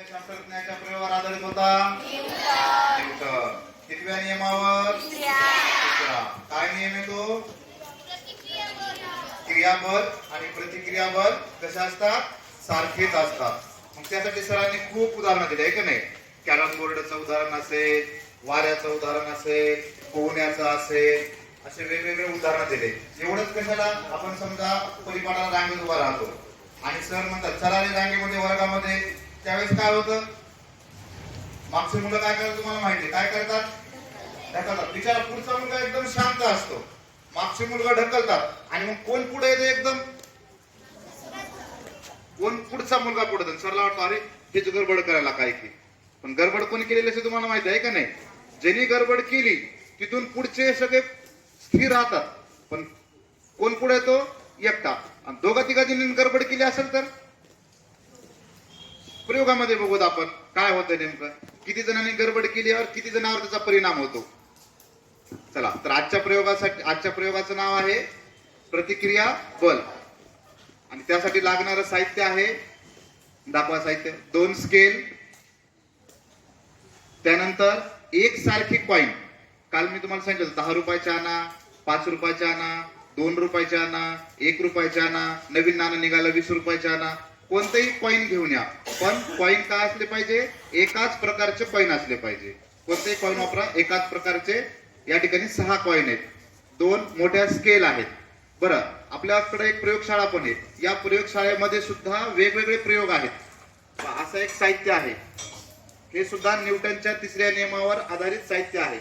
शास्त्रज्ञाच्या प्रयोगावर आधारित होता न्यूटन. कितव्या नियमावर? दुसरा. काय नियम आहे तो? क्रियाबल आणि प्रतिक्रियाबल कशा असतात? सारखेच असतात. मग त्यासाठी सरांनी खूप उदाहरणं दिली आहे की नाही. कॅरम बोर्डचं उदाहरण असेल, वाऱ्याचं उदाहरण असेल, पोहण्याचं असेल, असे वेगवेगळे उदाहरण दिले. एवढंच कशाला? आपण समजा परिपाठाला रांगेत उभा राहतो आणि सर म्हणतात चला रे रांगेमध्ये वर्गामध्ये. त्यावेळेस काय होतं? मागचे मुलं काय करतात तुम्हाला माहिती? काय करतात? ढकलतात. बिचारा पुढचा मुलगा एकदम शांत असतो, मागचे मुलगा ढकलतात आणि मग कोण पुढे येतो? एकदम कोण? पुढचा मुलगा पुढे येतो. सरला वाटतं अरे हेच गडबड करायला काय की. पण गडबड कोण केलेली असे तुम्हाला माहिती आहे का नाही? ज्यांनी गडबड केली तिथून पुढचे सगळे स्थिर राहतात, पण कोण पुढे येतो? एकटा. आणि दोघा तिघा जणांनी गडबड केली असेल तर प्रयोगामध्ये बघूत आपण काय होतं नेमकं. किती जणांनी गडबड केल्यावर किती जणांवर त्याचा परिणाम होतो. चला तर आजच्या प्रयोगाचं नाव आहे प्रतिक्रिया बल. आणि त्यासाठी लागणारं साहित्य आहे, दाखवा साहित्य. 2 स्केल, त्यानंतर एक सारखी कॉइन. काल मी तुम्हाला सांगितलं 10 रुपयाच्या आणा, 5 रुपयाच्या आणा, 2 रुपयाच्या आणा, 1 रुपयाच्या आणा, नवीन नाणं निघालं 20 रुपयाच्या आणा. कोणतेही कॉइन घेऊन या, पण कॉइन काय असले पाहिजे? एकाच प्रकारचे कॉइन असले पाहिजे. कोणतेही कॉइन वापरा, एकाच प्रकारचे. या ठिकाणी 6 कॉइन आहेत, 2 मोठ्या स्केल आहेत. बरं, आपल्याकडे एक प्रयोगशाळा पण आहे. या प्रयोगशाळेमध्ये सुद्धा वेगवेगळे प्रयोग आहेत. असं एक साहित्य आहे, हे सुद्धा न्यूटनच्या 3ऱ्या नियमावर आधारित साहित्य आहे.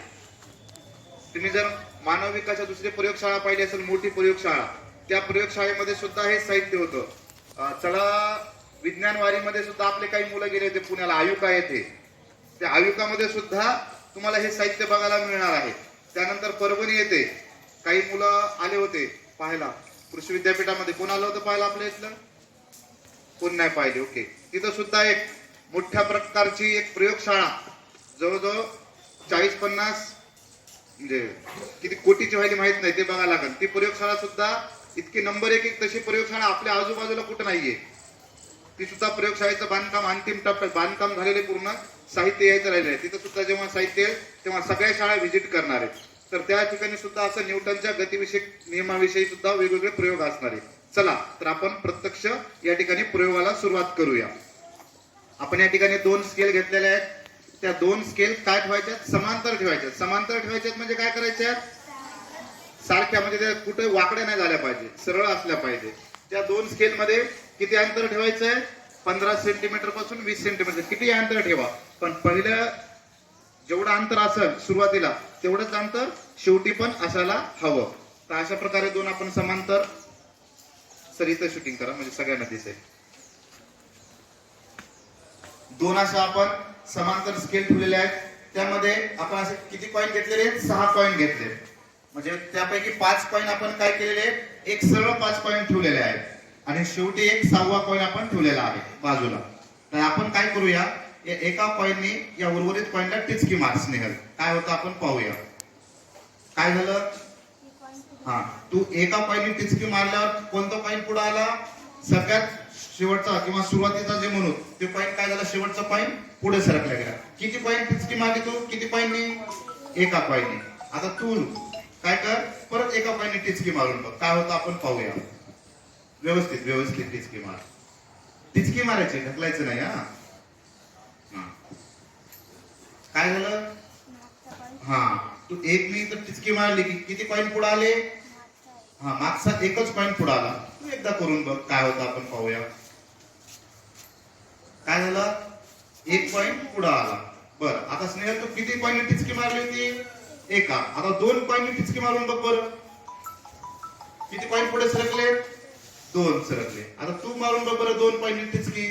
तुम्ही जर मानव विकासाच्या दुसरी प्रयोगशाळा पाहिली असेल, मोठी प्रयोगशाळा, त्या प्रयोगशाळेमध्ये सुद्धा हे साहित्य होतं. चला विज्ञान वारीमध्ये सुद्धा आपले काही मुलं गेले होते पुण्याला, आयुका येथे. त्या आयुकामध्ये सुद्धा तुम्हाला हे साहित्य बघायला मिळणार आहे. त्यानंतर परभणी येथे काही मुलं आले होते पाहायला. कृषी विद्यापीठामध्ये कोण आलं होतं पाहायला आपल्या इथलं? कोण नाही पाहिले? ओके. तिथं सुद्धा एक मोठ्या प्रकारची एक प्रयोगशाळा, जवळजवळ 40-50 म्हणजे किती कोटीची व्हायली माहित नाही, ते बघायला लागेल. ती प्रयोगशाळा सुद्धा इतकी नंबर 1 तशी प्रयोगशाळा आपल्या आजूबाजूला कुठं नाहीये. ती सुद्धा प्रयोगशाळेचं बांधकाम अंतिम टप्प्यात, बांधकाम झालेले, पूर्ण साहित्य यायचं राहिलं आहे. तिथं सुद्धा जेव्हा साहित्य येईल तेव्हा सगळ्या शाळा व्हिजिट करणार आहेत. तर त्या ठिकाणी सुद्धा असं न्यूटनच्या गतिविषयक नियमाविषयी सुद्धा वेगवेगळे प्रयोग असणार आहेत. चला तर आपण प्रत्यक्ष या ठिकाणी प्रयोगाला सुरुवात करूया. आपण या ठिकाणी 2 स्केल घेतलेल्या आहेत. त्या 2 स्केल काय ठेवायच्यात? समांतर ठेवायच्यात. समांतर ठेवायच्यात म्हणजे काय करायच्यात? सारख्या, म्हणजे त्या कुठे वाकड्या नाही झाल्या पाहिजे, सरळ असल्या पाहिजे. त्या 2 स्केल मध्ये किती अंतर ठेवायचं आहे? 15 सेंटीमीटर पासून 20 सेंटीमीटर किती अंतर ठेवा. पण पहिलं जेवढं अंतर असेल सुरुवातीला तेवढंच अंतर शेवटी पण असायला हवं. तर अशा प्रकारे 2 आपण समांतर, सर इथं शूटिंग करा म्हणजे सगळ्यांना दिसेल. 2 अशा आपण समांतर स्केल ठेवलेले आहेत. त्यामध्ये आपण असे किती कॉइन घेतलेले आहेत? 6 कॉइन घेतले. म्हणजे त्यापैकी 5 कॉइन आपण काय केलेले आहेत? एक सरळ 5 कॉइन ठेवलेले आहेत आणि शेवटी एक 6वा कॉइन आपण ठेवलेला आहे बाजूला. तर आपण काय करूया, एका कॉइननी या उर्वरित कॉइनला टिचकी मार स्नेहल. काय होतं आपण पाहूया. काय झालं? हा, तू एका कॉइननी टिचकी मारल्यावर कोणता कॉइन पुढे आला? सगळ्यात शेवटचा किंवा सुरुवातीचा जे म्हणू ते कॉइन काय झालं? शेवटचा कॉइन पुढे सरकला गेला. किती कॉइन टिचकी मारली तू? किती कॉइननी? एका कॉइननी. आता तू काय कर, परत एका कॉइननी टिचकी मारून बघ काय होतं आपण पाहूया. व्यवस्थित टिचकी मार. टिचकी मारायची, ढकलायचं नाही. हा, काय झालं? हा, तू एक नाही तर टिचकी मारली की किती कॉइन पुढे आले? हा, मागचा एकच कॉइन पुढे आला. तू एकदा करून बघ काय होतं आपण पाहूया. काय झालं? एक कॉइन पुढे आला. बरं, आता स्नेहल तू किती कॉइन टिचकी मारली होती? एका. आता 2 कॉइन टिचकी मारून बघ बरं. किती कॉइन पुढे सरकले? 2 सरकले. आता तू मारून बघ बरं 2 कॉइन टिचकी.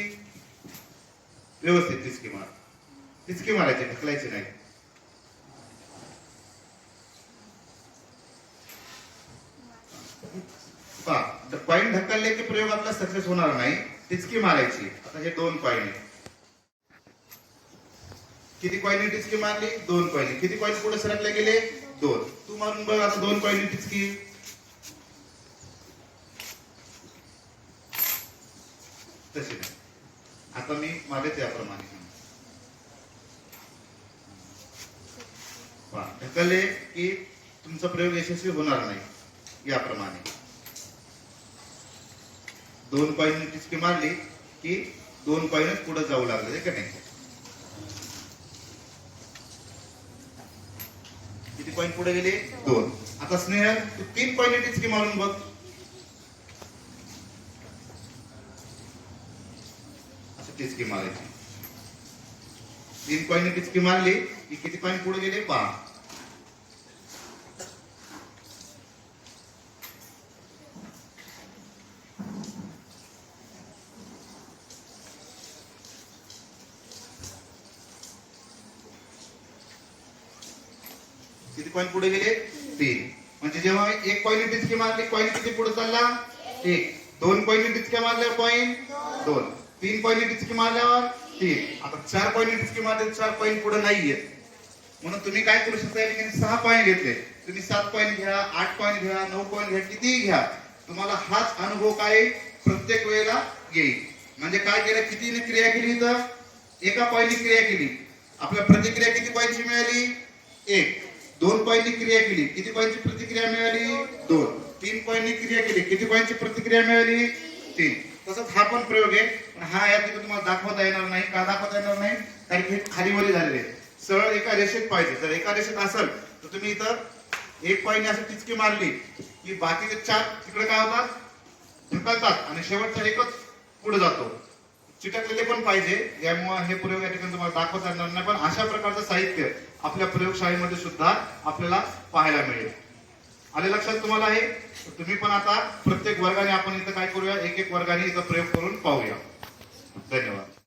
व्यवस्थित टिचकी मार. टिचकी मारायची, ढकलायची नाही. कॉइन ढकलले की प्रयोग आपला सक्सेस होणार नाही. टिचकी मारायची. आता हे 2 कॉइन आहे. किती कॉइन टिचकी मारली? 2 कॉइन. किती कॉइन पुढे सरकले गेले? 2. तू मारून बघ आता 2 कॉइन टिचकी. तशी नाही. आता मी मागे त्याप्रमाणे ढकलले की तुमचा प्रयोग यशस्वी होणार नाही। याप्रमाणे 2 कॉइन टिचकी मारली की 2 कॉइन पुढे जाऊ लागले का नाही? किती कॉइन पुढे गेले? 2। आता स्नेहल तू 3 कॉइन टिचकी मारून बघ। असं टिचकी मारायची। 3 कॉइन टिचकी मारली की किती कॉइन पुढे गेले? 5। किती कॉइन पुढे गेले? 3। म्हणजे जेव्हा 1 कॉइन टिचकी मारली कॉइन किती पुढे चालला? 1। 2 कॉइन टिचक्या मारल्यावर कॉइन 2। 3 कॉइन टिचकी मारल्यावर 3। आता 4 कॉइन टिचकी मारले 4 कॉइन पुढे नाहीये, म्हणून तुम्ही काय करू शकता? या ठिकाणी 6 कॉइन घेतले, तुम्ही 7 कॉइन घ्या, 8 कॉइन घ्या, 9 कॉइन घ्या, कितीही घ्या, तुम्हाला हाच अनुभव काय प्रत्येक वेळेला येईल। म्हणजे काय केलं? कितीने क्रिया केली? तर एका कॉइनने क्रिया केली, आपल्या प्रतिक्रिया किती कॉइनची मिळाली? 1। 2 कॉइननी क्रिया केली, किती कॉइनची प्रतिक्रिया मिळाली? 2। 3 कॉइननी क्रिया केली, किती कॉइनची प्रतिक्रिया मिळाली? 3। तसंच हा पण प्रयोग आहे, पण हा या ठिकाणी तुम्हाला दाखवता येणार नाही। का दाखवता येणार नाही? कारण की खाली वरी झालेले सरळ एका रेषेत पाहिजे। जर एका रेषेत असेल तर तुम्ही इथं 1 कॉइन असं टिचकी मारली की बाकीचे 4 तिकडे काय होतात? ढकलतात आणि शेवटचा एकच पुढे जातो। चिटकलेले पण पाहिजे, यामुळे हे प्रयोग या ठिकाणी तुम्हाला दाखवता येणार नाही, पण अशा प्रकारचं साहित्य आपल्या प्रयोगशाळेमध्ये सुद्धा आपल्याला पाहायला मिळेल। आले लक्षात तुम्हाला? हे तुम्ही पण आता प्रत्येक वर्गाने आपण इथं काय करूया? एक वर्गाने इथं प्रयोग करून पाहूया। धन्यवाद।